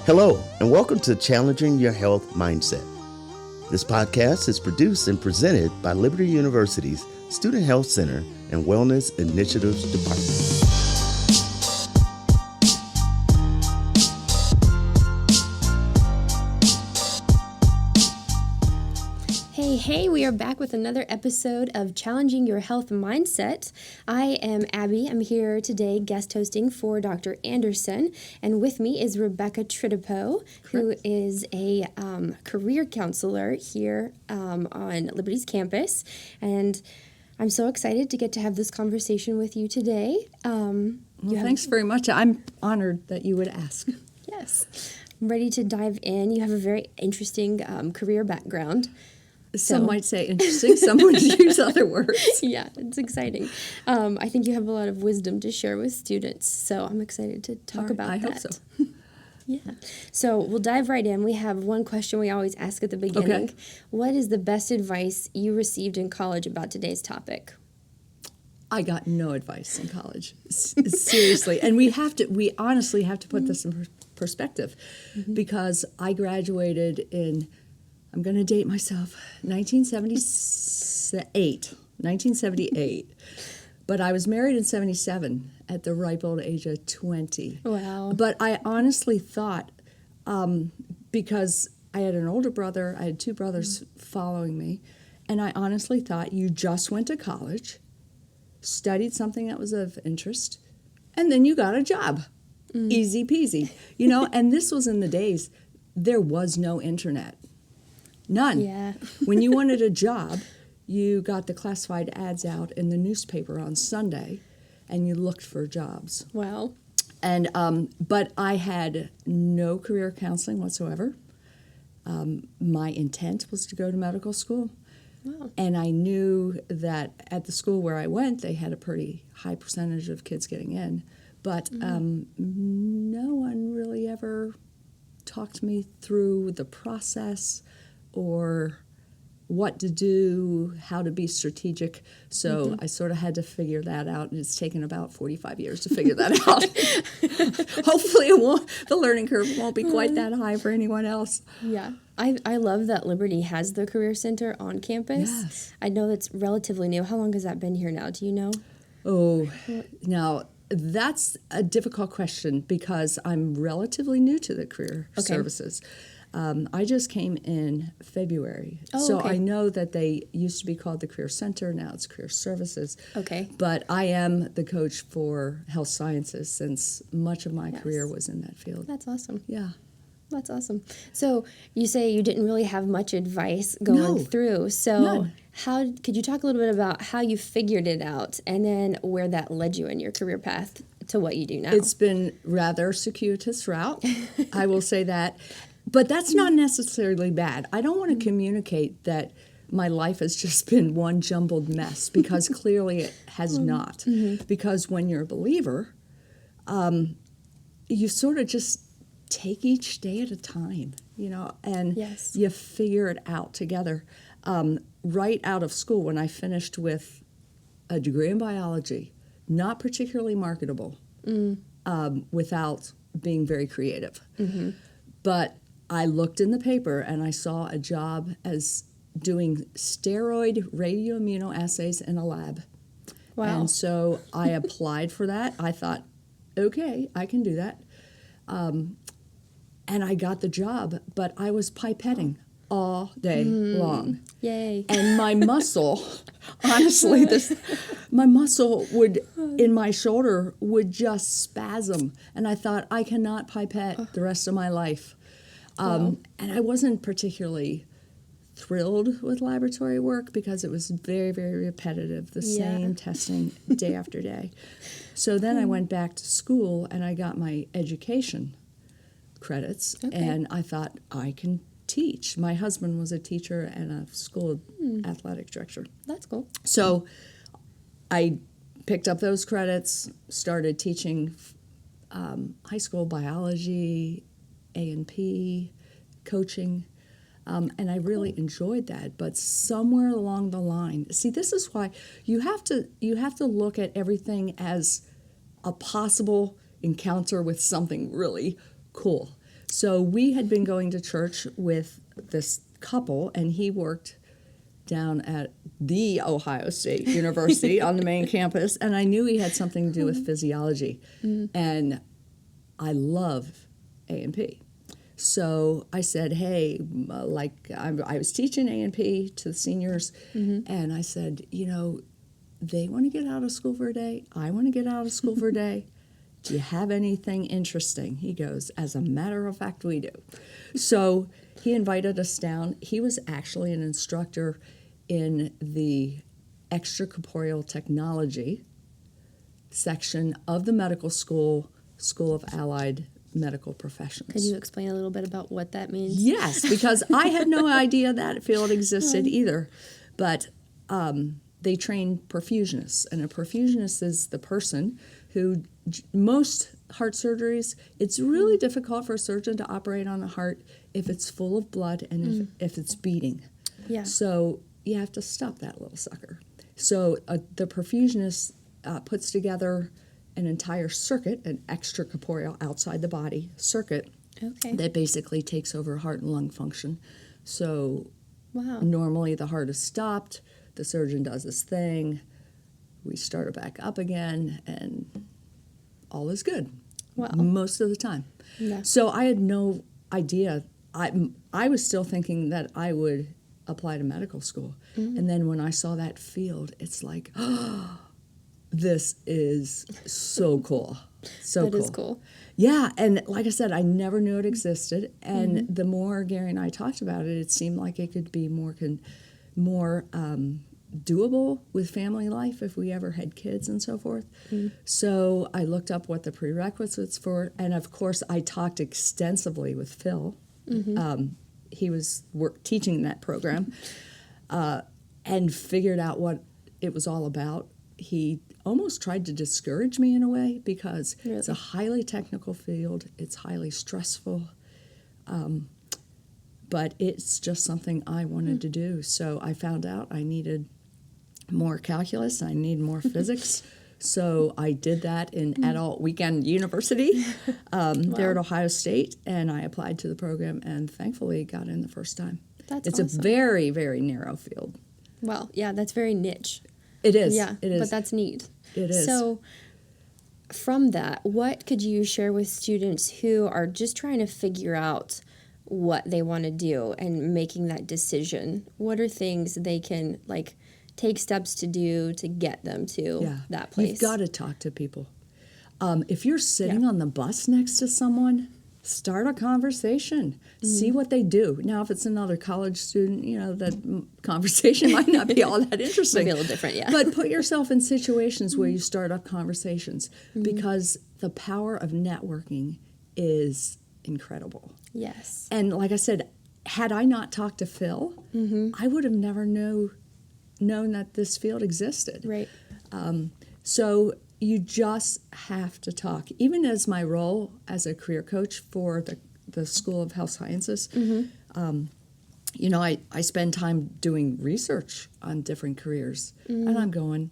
Hello, and welcome to Challenging Your Health Mindset. This podcast is produced and presented by Liberty University's Student Health Center and Wellness Initiatives Department. Hey, we are back with another episode of Challenging Your Health Mindset. I am Abby. I'm here today guest hosting for Dr. Anderson, and with me is Rebecca Tridipo, who is a career counselor here on Liberty's campus, and I'm so excited to get to have this conversation with you today. Thanks very much. I'm honored that you would ask. Yes. I'm ready to dive in. You have a very interesting career background. Some might say interesting, some would use other words. Yeah, it's exciting. I think you have a lot of wisdom to share with students, so I'm excited to talk about that. I hope so. Yeah. So we'll dive right in. We have one question we always ask at the beginning. Okay. What is the best advice you received in college about today's topic? I got no advice in college, seriously. And we honestly have to put this in perspective, because I graduated in, I'm going to date myself, 1978. But I was married in 77 at the ripe old age of 20. Wow. But I honestly thought, because I had an older brother, I had two brothers following me, and I honestly thought you just went to college, studied something that was of interest, and then you got a job. Easy peasy. And this was in the days, there was no internet. None. Yeah. When you wanted a job, you got the classified ads out in the newspaper on Sunday, and you looked for jobs. Wow. And but I had no career counseling whatsoever. My intent was to go to medical school. Wow. And I knew that at the school where I went, they had a pretty high percentage of kids getting in. But no one really ever talked me through the process or what to do, how to be strategic. So I sort of had to figure that out, and it's taken about 45 years to figure that out. Hopefully the learning curve won't be quite that high for anyone else. Yeah. I love that Liberty has the Career Center on campus. Yes. I know that's relatively new. How long has that been here now? Do you know? Oh, now that's a difficult question because I'm relatively new to the career services. I just came in February, so I know that they used to be called the Career Center, now it's Career Services. Okay. But I am the coach for health sciences since much of my career was in that field. That's awesome. Yeah. That's awesome. So you say you didn't really have much advice going through. So could you talk a little bit about how you figured it out and then where that led you in your career path to what you do now? It's been rather circuitous route, I will say that. But that's not necessarily bad. I don't want to communicate that my life has just been one jumbled mess, because clearly it has not. Because when you're a believer, you sort of just take each day at a time, and you figure it out together. Right out of school, when I finished with a degree in biology, not particularly marketable, without being very creative. But I looked in the paper and I saw a job as doing steroid radioimmunoassays in a lab. Wow. And so I applied for that. I thought, okay, I can do that. And I got the job, but I was pipetting all day long. Yay. And my muscle, honestly, my muscle in my shoulder would just spasm. And I thought, I cannot pipette the rest of my life. And I wasn't particularly thrilled with laboratory work because it was very, very repetitive, the same testing day after day. So then I went back to school and I got my education credits, and I thought, I can teach. My husband was a teacher and a school athletic director. That's cool. So I picked up those credits, started teaching high school biology, A&P, coaching, and I really enjoyed that. But somewhere along the line, see, this is why you have to look at everything as a possible encounter with something really cool. So we had been going to church with this couple, and he worked down at the Ohio State University on the main campus, and I knew he had something to do with physiology. And I love A&P. So I said, hey, I was teaching A&P to the seniors, and I said, they want to get out of school for a day. I want to get out of school for a day. Do you have anything interesting? He goes, as a matter of fact, we do. So he invited us down. He was actually an instructor in the extracorporeal technology section of the medical school, School of Allied Medical Professions. Could you explain a little bit about what that means? Yes, because I had no idea that field existed either. But they train perfusionists, and a perfusionist is the person who, most heart surgeries, it's really difficult for a surgeon to operate on a heart if it's full of blood and if it's beating. Yeah. So you have to stop that little sucker. So the perfusionist puts together an entire circuit, an extracorporeal, outside the body circuit, that basically takes over heart and lung function. So normally the heart is stopped, the surgeon does his thing, we start it back up again, and all is good. Wow. Most of the time. Yeah. So I had no idea. I was still thinking that I would apply to medical school. And then when I saw that field, it's like, oh, this is so cool. So That cool. is cool. Yeah, and like I said, I never knew it existed. And the more Gary and I talked about it, it seemed like it could be more doable with family life if we ever had kids and so forth. So I looked up what the prerequisites for, and of course I talked extensively with Phil. He was teaching that program, and figured out what it was all about. He almost tried to discourage me in a way because it's a highly technical field, it's highly stressful, but it's just something I wanted to do. So I found out I needed more calculus, I need more physics. So I did that in Adult Weekend University there at Ohio State, and I applied to the program and thankfully got in the first time. It's awesome. a very, very narrow field. Well, yeah, that's very niche. It is. Yeah, it is. but that's neat. It is. So from that, what could you share with students who are just trying to figure out what they want to do and making that decision? What are things they can take steps to do to get them to that place? You've got to talk to people. If you're sitting on the bus next to someone, start a conversation. See what they do. Now, if it's another college student, that conversation might not be all that interesting. Might be a little different, yeah. But put yourself in situations where you start up conversations because the power of networking is incredible. Yes. And like I said, had I not talked to Phil, I would have never known that this field existed. Right. So you just have to talk. Even as my role as a career coach for the School of Health Sciences, I spend time doing research on different careers. And I'm going,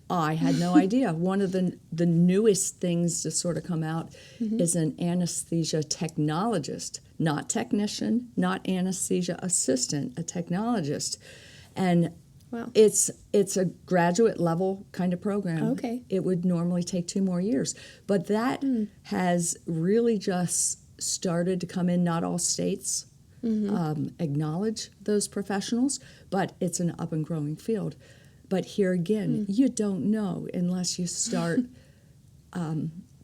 I had no idea. One of the newest things to sort of come out is an anesthesia technologist, not technician, not anesthesia assistant, a technologist. And it's a graduate level kind of program. Okay. It would normally take 2 more years. But that has really just started to come in. Not all states acknowledge those professionals, but it's an up and growing field. But here again, you don't know unless you start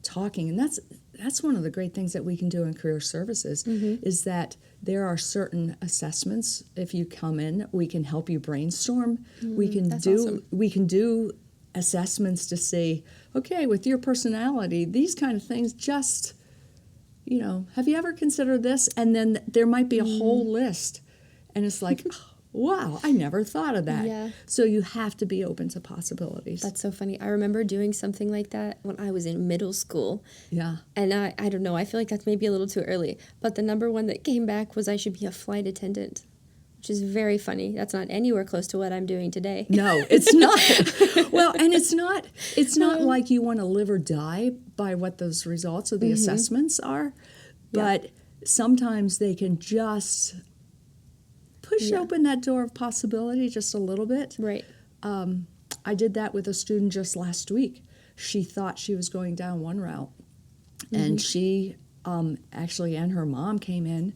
talking. And that's one of the great things that we can do in career services is that there are certain assessments. If you come in, we can help you brainstorm. We can do assessments to say, okay, with your personality, these kind of things, just, have you ever considered this? And then there might be a whole list. And it's like, wow, I never thought of that. Yeah. So you have to be open to possibilities. That's so funny. I remember doing something like that when I was in middle school. Yeah. And I don't know, I feel like that's maybe a little too early. But the number one that came back was I should be a flight attendant, which is very funny. That's not anywhere close to what I'm doing today. No, it's not. Well, and it's not like you want to live or die by what those results of the assessments are. But sometimes they can just push open that door of possibility just a little bit. Right. I did that with a student just last week. She thought she was going down one route, and she actually, and her mom came in.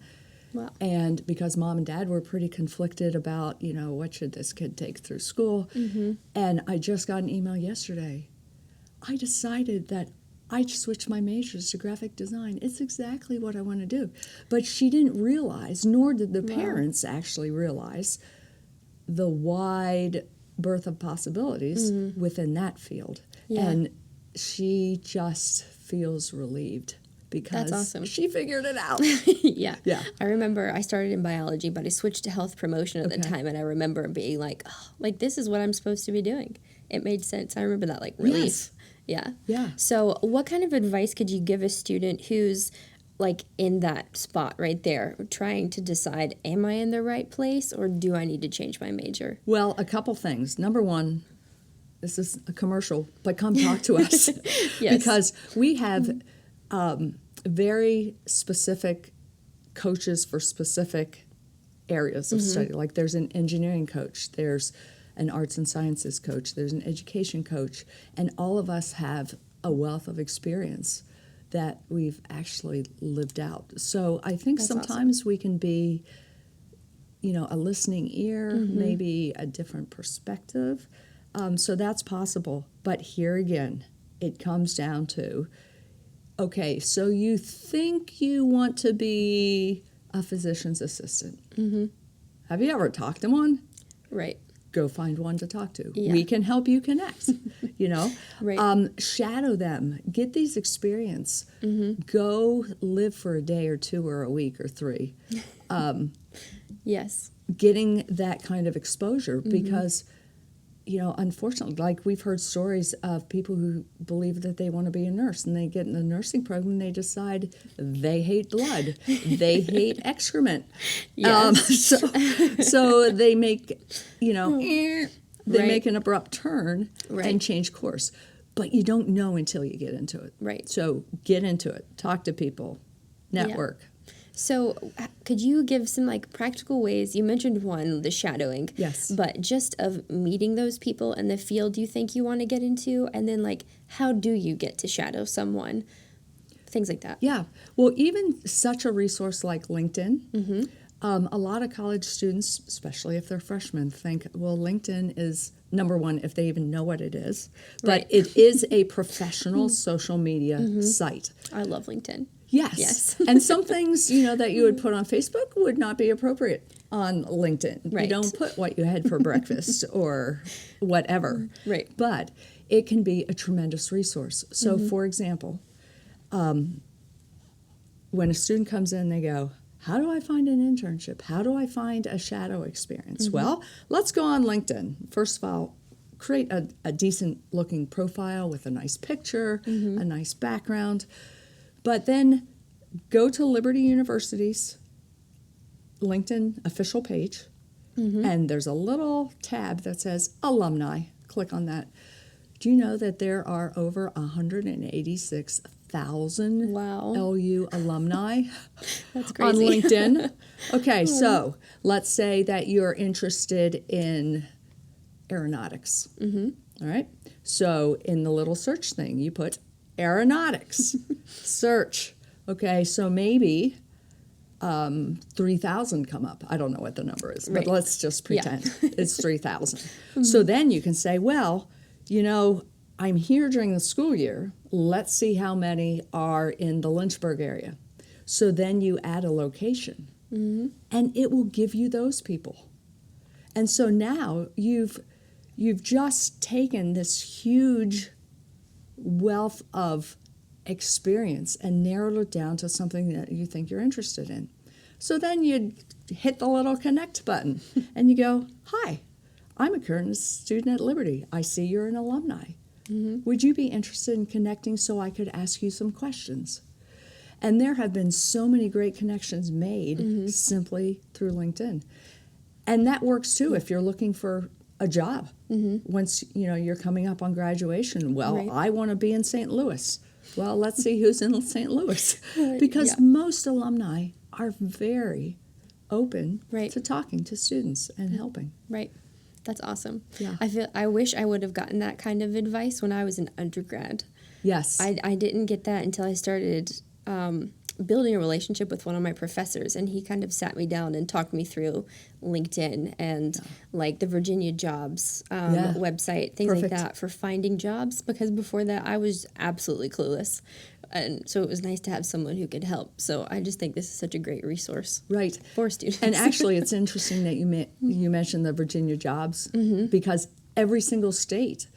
Wow. And because mom and dad were pretty conflicted about, what should this kid take through school? And I just got an email yesterday. I decided that I switched my majors to graphic design. It's exactly what I want to do. But she didn't realize, nor did the parents actually realize, the wide berth of possibilities within that field. Yeah. And she just feels relieved because That's awesome. she figured it out. Yeah. Yeah. I remember I started in biology, but I switched to health promotion at the time, and I remember being like, this is what I'm supposed to be doing. It made sense. I remember that, relief. Yes. Yeah. Yeah. So what kind of advice could you give a student who's, in that spot right there, trying to decide, am I in the right place, or do I need to change my major? Well, a couple things. Number one, this is a commercial, but come talk to us. Yes. Because we have very specific coaches for specific areas of study. Like there's an engineering coach, there's an arts and sciences coach, there's an education coach, and all of us have a wealth of experience that we've actually lived out. So I think That's sometimes we can be, a listening ear, maybe a different perspective. So that's possible. But here again, it comes down to, okay, so you think you want to be a physician's assistant. Have you ever talked to one? Right. Go find one to talk to. Yeah. We can help you connect, Right. Shadow them. Get these experience. Go live for a day or two or a week or 3. Yes. Getting that kind of exposure because, unfortunately, we've heard stories of people who believe that they want to be a nurse and they get in the nursing program and they decide they hate blood, they hate excrement. Yes. So they make, they make an abrupt turn Right. and change course. But you don't know until you get into it. Right. So get into it. Talk to people. Network. So could you give some practical ways? You mentioned one, the shadowing. Yes. But just of meeting those people in the field you think you want to get into, and then how do you get to shadow someone? Things like that. Yeah. Well, even such a resource like LinkedIn, a lot of college students, especially if they're freshmen, think, well, LinkedIn is number one, if they even know what it is. But Right. it is a professional social media site. I love LinkedIn. Yes. And some things, that you would put on Facebook would not be appropriate on LinkedIn. Right. You don't put what you had for breakfast or whatever. Right. But it can be a tremendous resource. So, for example, when a student comes in, they go, how do I find an internship? How do I find a shadow experience? Well, let's go on LinkedIn. First of all, create a decent looking profile with a nice picture, a nice background. But then go to Liberty University's LinkedIn official page, and there's a little tab that says Alumni. Click on that. Do you know that there are over 186,000 Wow. LU alumni That's on crazy. LinkedIn? Okay, so let's say that you're interested in aeronautics. All right. So in the little search thing, you put aeronautics, search. Okay, so maybe 3,000 come up. I don't know what the number is, Right. but let's just pretend it's 3,000. So then you can say, well, I'm here during the school year. Let's see how many are in the Lynchburg area. So then you add a location, and it will give you those people. And so now you've just taken this huge wealth of experience and narrowed it down to something that you think you're interested in. So then you hit the little connect button and you go, hi, I'm a current student at Liberty. I see you're an alumni. Would you be interested in connecting so I could ask you some questions? And there have been so many great connections made simply through LinkedIn. And that works too if you're looking for a job. Once you're coming up on graduation, well, Right. I want to be in St. Louis. Well, let's see who's in St. Louis. Because most alumni are very open to talking to students and helping. Right. That's awesome. Yeah. I wish I would have gotten that kind of advice when I was an undergrad. Yes. I didn't get that until I started building a relationship with one of my professors, and he kind of sat me down and talked me through LinkedIn and like the Virginia Jobs website, things like that for finding jobs, because before that I was absolutely clueless. And so it was nice to have someone who could help. So I just think this is such a great resource for students. And actually, it's interesting that you mentioned the Virginia Jobs, because every single state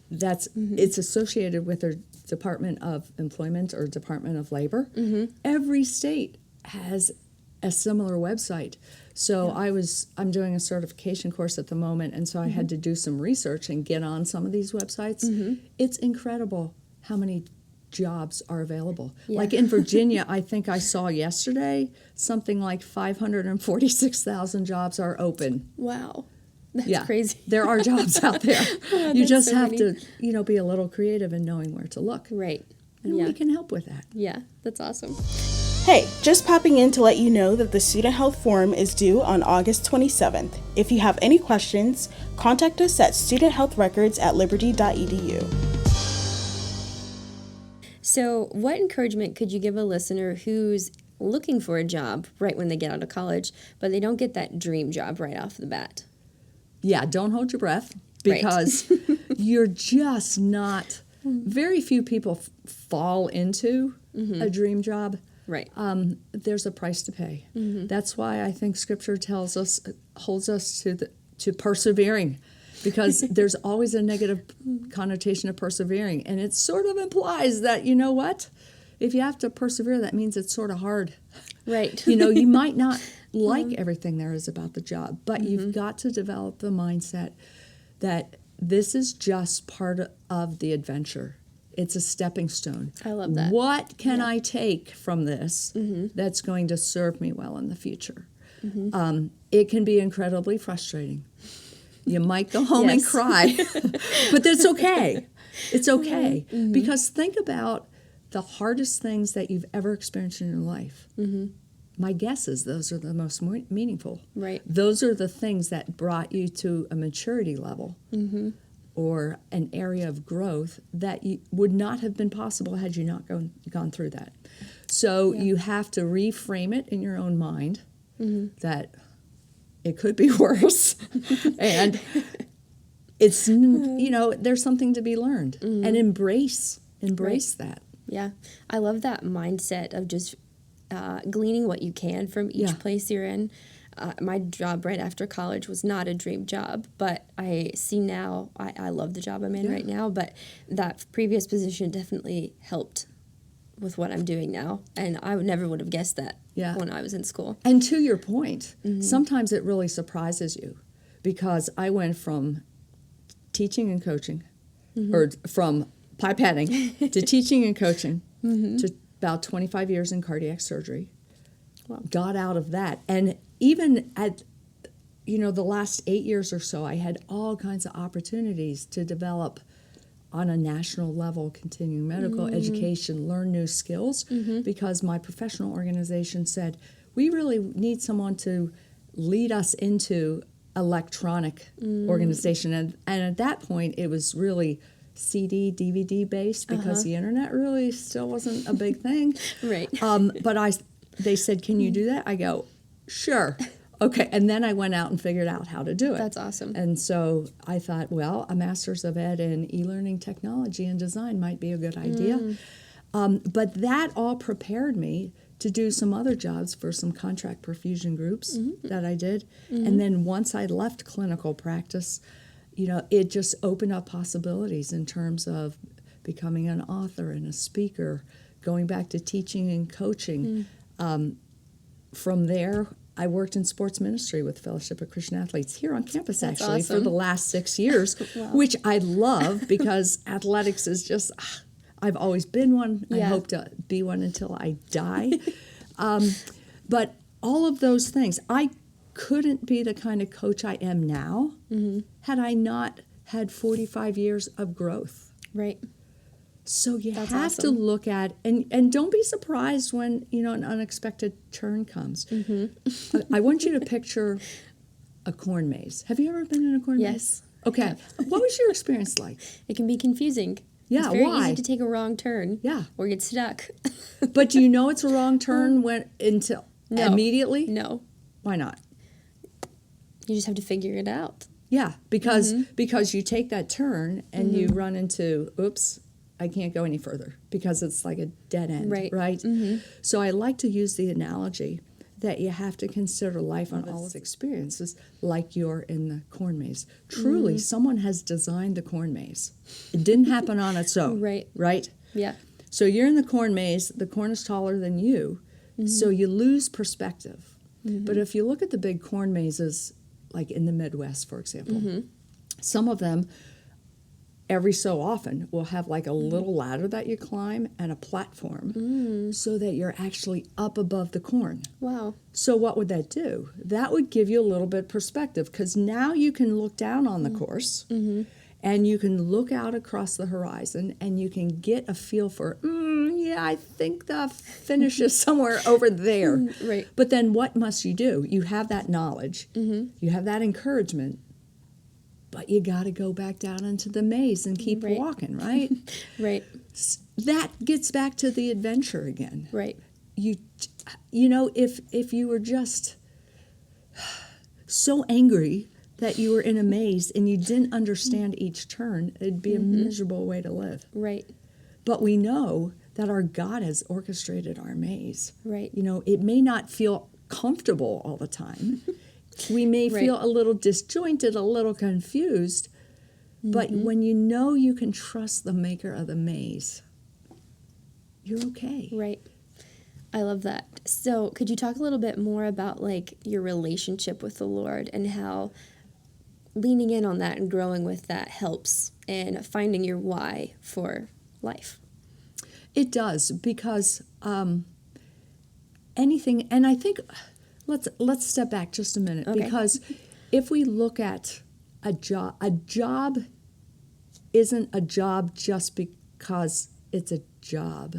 it's associated with their Department of Employment or Department of Labor. Every state has a similar website. So I'm doing a certification course at the moment, and so I had to do some research and get on some of these websites. It's incredible how many jobs are available. Like in Virginia, I think I saw yesterday something like 546,000 jobs are open. Wow. That's crazy. There are jobs out there. You just have to, be a little creative in knowing where to look. Right. And we can help with that. Yeah, that's awesome. Hey, just popping in to let you know that the Student Health Forum is due on August 27th. If you have any questions, contact us at studenthealthrecords@liberty.edu. So what encouragement could you give a listener who's looking for a job right when they get out of college, but they don't get that dream job right off the bat? Yeah, don't hold your breath, because you're just not, very few people fall into a dream job. Right. There's a price to pay. That's why I think Scripture holds us to persevering, because there's always a negative connotation of persevering. And it sort of implies that, you know what? If you have to persevere, that means it's sort of hard. Right. You might not like everything there is about the job, but you've got to develop the mindset that this is just part of the adventure. It's a stepping stone. I love that. What can I take from this that's going to serve me well in the future? It can be incredibly frustrating. You might go home and cry, but that's okay. It's okay. Because think about the hardest things that you've ever experienced in your life. My guess is those are the most meaningful. Right. Those are the things that brought you to a maturity level or an area of growth that would not have been possible had you not gone through that. So you have to reframe it in your own mind that it could be worse. And it's, there's something to be learned. And embrace that. Yeah. I love that mindset of just gleaning what you can from each place you're in. My job right after college was not a dream job, but I see now, I love the job I'm in right now, but that previous position definitely helped with what I'm doing now. And I never would have guessed that when I was in school. And to your point, sometimes it really surprises you, because I went from teaching and coaching, or from pipetting to teaching and coaching to about 25 years in cardiac surgery. Wow. Got out of that. And even at, the last 8 years or so, I had all kinds of opportunities to develop on a national level, continuing medical education, learn new skills, because my professional organization said, we really need someone to lead us into electronic organization. And at that point, it was really CD, DVD based, because the internet really still wasn't a big thing. Right. But they said, can you do that? I go, sure. Okay. And then I went out and figured out how to do it. That's awesome. And so I thought, well, a Master's of Ed in e-learning technology and design might be a good idea. But that all prepared me to do some other jobs for some contract perfusion groups that I did. And then once I left clinical practice, it just opened up possibilities in terms of becoming an author and a speaker, going back to teaching and coaching. From there, I worked in sports ministry with Fellowship of Christian Athletes here on campus, That's actually, awesome. for the last 6 years, which I love, because athletics is just, I've always been one. I hope to be one until I die. But all of those things, I couldn't be the kind of coach I am now had I not had 45 years of growth. Right. So you That's have to awesome. look at, and don't be surprised when, an unexpected turn comes. I want you to picture a corn maze. Have you ever been in a corn maze? Yes. Okay. What was your experience like? It can be confusing. Yeah, it's very why? easy to take a wrong turn. Yeah. Or get stuck. But do you know it's a wrong turn until No. immediately? No. Why not? You just have to figure it out. Yeah, because you take that turn and you run into, oops, I can't go any further because it's like a dead end, right? So I like to use the analogy that you have to consider life on all its experiences like you're in the corn maze. Truly, someone has designed the corn maze. It didn't happen on its own, right? Yeah. So you're in the corn maze, the corn is taller than you, so you lose perspective. But if you look at the big corn mazes, like in the Midwest, for example, some of them, every so often, will have like a little ladder that you climb and a platform so that you're actually up above the corn. Wow. So what would that do? That would give you a little bit of perspective because now you can look down on the course and you can look out across the horizon and you can get a feel for, I think the finish is somewhere over there. Right. But then what must you do? You have that knowledge, you have that encouragement, but you got to go back down into the maze and keep walking, right? Right. That gets back to the adventure again. Right. If you were just so angry that you were in a maze and you didn't understand each turn, it'd be a miserable way to live. Right. But we know that our God has orchestrated our maze. Right. It may not feel comfortable all the time. We may feel a little disjointed, a little confused, but when you know you can trust the maker of the maze, you're okay. Right. I love that. So could you talk a little bit more about like your relationship with the Lord and how leaning in on that and growing with that helps in finding your why for life? It does, because anything, and I think let's step back just a minute, because if we look at a job isn't a job just because it's a job.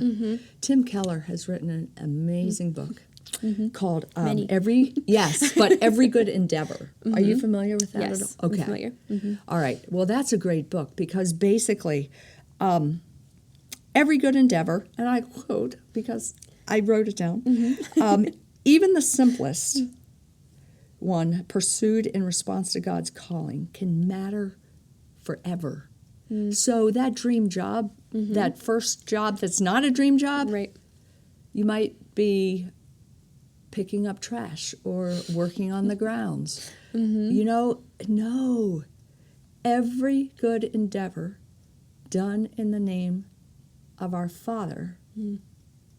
Tim Keller has written an amazing book called Every Good Endeavor. Are you familiar with that Yes, at all? Okay. I'm familiar. All right. Well, that's a great book because basically every good endeavor, and I quote because I wrote it down, even the simplest one pursued in response to God's calling can matter forever. So that dream job, that first job that's not a dream job, you might be picking up trash or working on the grounds. No. Every good endeavor done in the name of our Father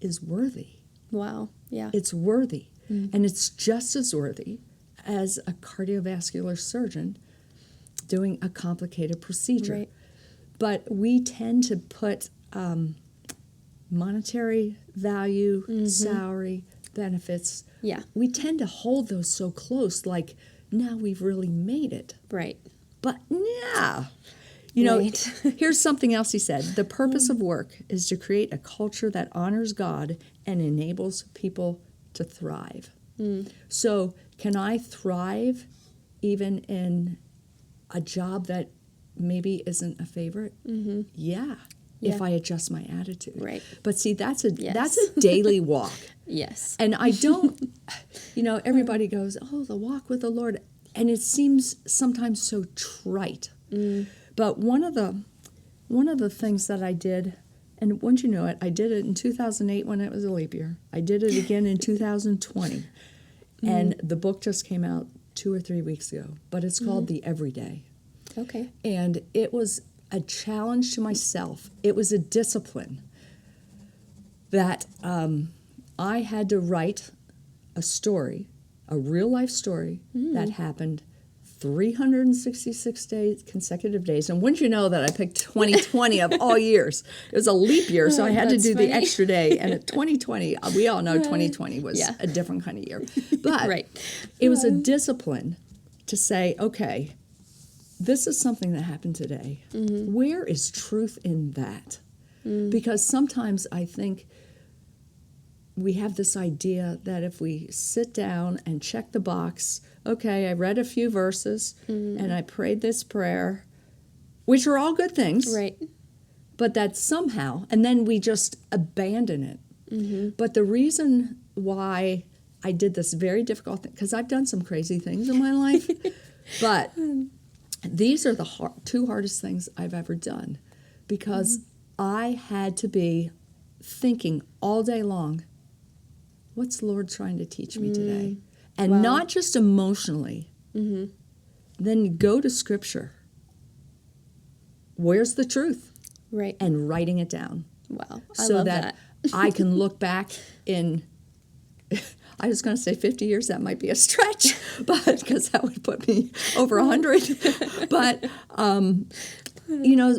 is worthy. Wow. Yeah. It's worthy. And it's just as worthy as a cardiovascular surgeon doing a complicated procedure. Right. But we tend to put monetary value, salary, benefits. Yeah. We tend to hold those so close, like, now we've really made it. Right. But yeah. Here's something else he said. The purpose of work is to create a culture that honors God and enables people to thrive. So can I thrive even in a job that maybe isn't a favorite? Yeah, if I adjust my attitude. Right. But see, that's a daily walk. Yes. And I don't, everybody goes, oh, the walk with the Lord. And it seems sometimes so trite. But one of the things that I did, and once you know it, I did it in 2008 when it was a leap year. I did it again in 2020. And the book just came out 2 or 3 weeks ago. But it's called The Everyday. Okay. And it was a challenge to myself. It was a discipline that I had to write a story, a real life story that happened 366 days, consecutive days. And wouldn't you know that I picked 2020 of all years? It was a leap year, so I had to do the extra day. And at 2020, we all know 2020 was a different kind of year. But it was a discipline to say, okay, this is something that happened today. Where is truth in that? Because sometimes I think we have this idea that if we sit down and check the box, okay, I read a few verses and I prayed this prayer, which are all good things. Right. But that somehow, and then we just abandon it. But the reason why I did this very difficult thing, because I've done some crazy things in my life, but these are the two hardest things I've ever done, because I had to be thinking all day long, what's the Lord trying to teach me today? And not just emotionally. Then go to Scripture. Where's the truth? Right. And writing it down. Wow. So love that I can look back in, I was going to say 50 years, that might be a stretch, but because that would put me over 100. But,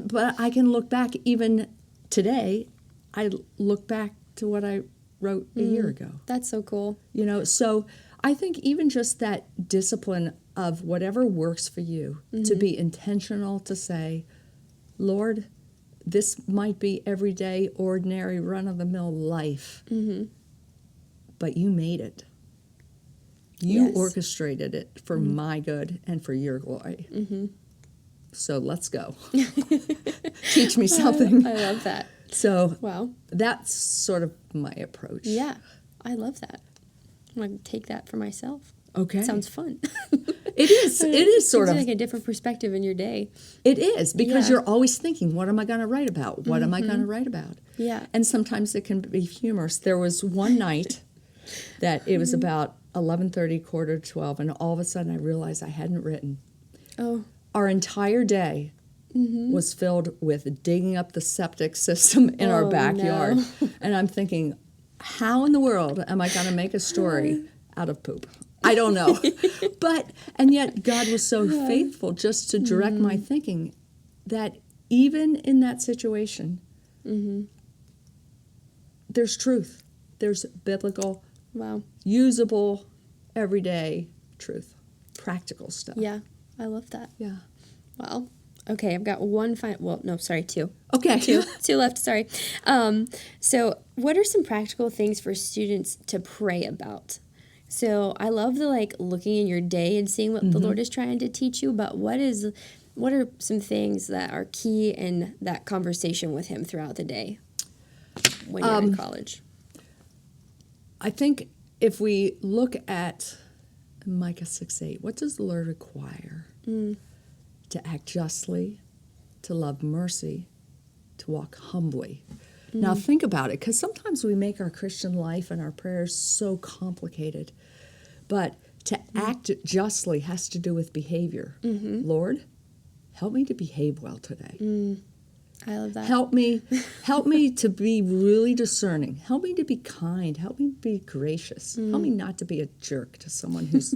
but I can look back even today. I look back to what I wrote a year ago. That's so cool. So I think even just that discipline of whatever works for you, to be intentional, to say, Lord, this might be everyday, ordinary, run-of-the-mill life, but you made it. You orchestrated it for my good and for your glory. So let's go. Teach me something. I love that. So Wow. that's sort of my approach. Yeah. I love that. I'm going to take that for myself. Okay. Sounds fun. It is. It is sort of. Like a different perspective in your day. It is, because Yeah. you're always thinking, what am I going to write about? What am I going to write about? Yeah. And sometimes it can be humorous. There was one night that it was about 11:30, quarter to 12, and all of a sudden I realized I hadn't written. Oh. Our entire day was filled with digging up the septic system in our backyard. No. And I'm thinking, how in the world am I going to make a story out of poop? I don't know. And yet God was so faithful just to direct my thinking that even in that situation, there's truth. There's biblical, Wow. usable, everyday truth, practical stuff. Yeah. I love that. Yeah. Well, okay, I've got two. Okay. Two left, sorry. So what are some practical things for students to pray about? So I love the looking in your day and seeing what the Lord is trying to teach you, but what are some things that are key in that conversation with Him throughout the day when you're in college? I think if we look at Micah 6:8, what does the Lord require? To act justly, to love mercy, to walk humbly. Now think about it, because sometimes we make our Christian life and our prayers so complicated. But to act justly has to do with behavior. Lord, help me to behave well today. I love that. Help me to be really discerning. Help me to be kind. Help me to be gracious. Help me not to be a jerk to someone who's,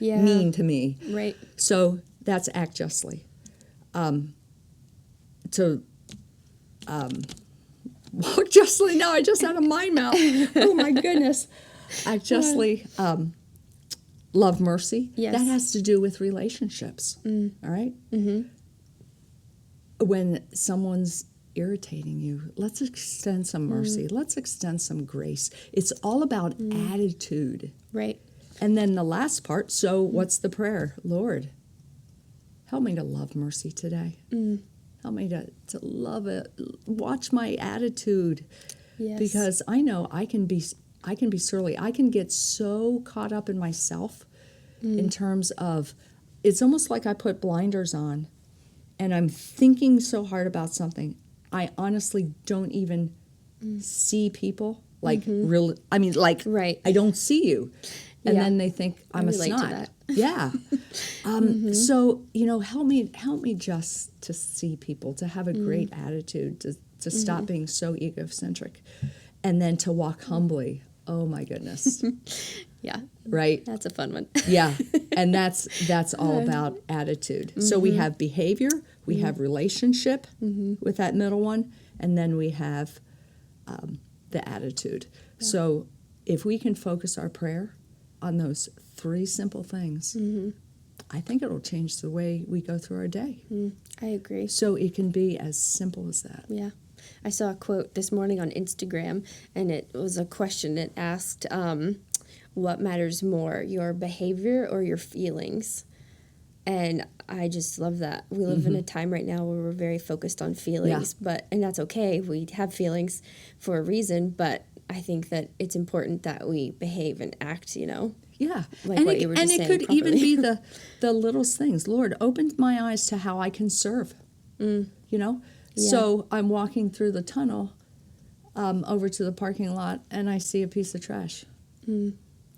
Yeah. mean to me. Right. So that's act justly. Walk justly. Now I just had a mind melt. Oh my goodness. Act justly. Love mercy. Yes. That has to do with relationships. All right? When someone's irritating you, let's extend some mercy. Let's extend some grace. It's all about attitude. Right. And then the last part, so what's the prayer? Lord, help me to love mercy today. Help me to love it. Watch my attitude. Yes. Because I know I can be surly. I can get so caught up in myself in terms of, it's almost like I put blinders on and I'm thinking so hard about something. I honestly don't even see people Right. I don't see you. And Yeah. then they think I'm a relate to snot. that. Yeah. So, help me just to see people, to have a great attitude, to stop being so egocentric, and then to walk humbly. Oh my goodness. Yeah. Right? That's a fun one. Yeah. And that's all about attitude. So we have behavior, we have relationship with that middle one, and then we have the attitude. Yeah. So if we can focus our prayer on those three simple things, I think it'll change the way we go through our day. I agree. So it can be as simple as that. Yeah. I saw a quote this morning on Instagram, and it was a question. It asked, what matters more, your behavior or your feelings? And I just love that. We live in a time right now where we're very focused on feelings, and that's okay. We have feelings for a reason, but I think that it's important that we behave and act, Yeah. Like and what you were just saying it could properly. even be the littlest things. Lord, open my eyes to how I can serve, Yeah. So I'm walking through the tunnel over to the parking lot, and I see a piece of trash.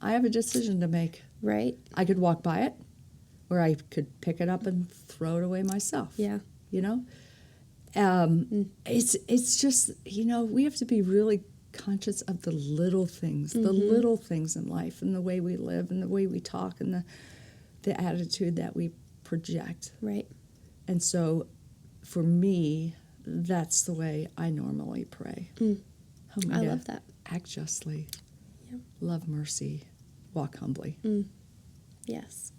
I have a decision to make. Right? I could walk by it, or I could pick it up and throw it away myself. Yeah. It's just, we have to be really conscious of the little things, the little things in life, and the way we live, and the way we talk, and the attitude that we project. Right. And so, for me, that's the way I normally pray. Help me I to love that. act justly, Yep. love mercy, walk humbly. Yes.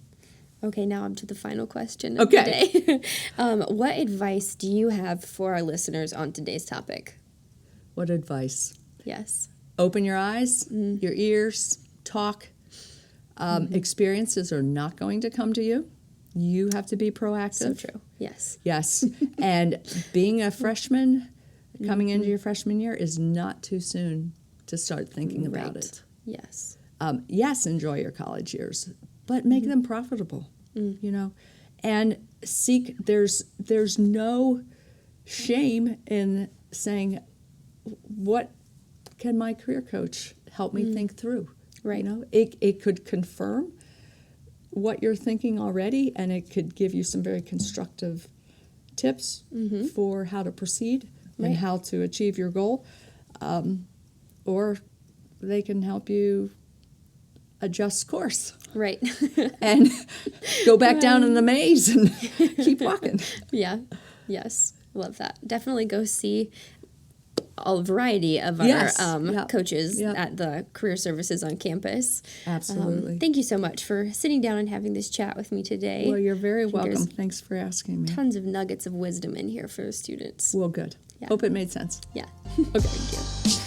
Okay, now I'm to the final question of Okay. the day. What advice do you have for our listeners on today's topic? What advice? Yes. Open your eyes, your ears, talk. Experiences are not going to come to you. You have to be proactive. So true. Yes. Yes. And being a freshman, coming into your freshman year, is not too soon to start thinking about Right. it. Yes. Yes, enjoy your college years, but make them profitable, and seek, there's no shame in saying, what can my career coach help me think through? Right. It could confirm what you're thinking already, and it could give you some very constructive tips for how to proceed Right. and how to achieve your goal, or they can help you adjust course Right. and go back down in the maze and keep walking. Yeah. Yes. Love that. Definitely go see a variety of Yes. our Yep. coaches Yep. at the career services on campus. Absolutely. Thank you so much for sitting down and having this chat with me today. Well, you're very I think welcome. there's Thanks for asking me. tons of nuggets of wisdom in here for students. Well, good. Yeah. Hope it made sense. Yeah. Okay. Thank you.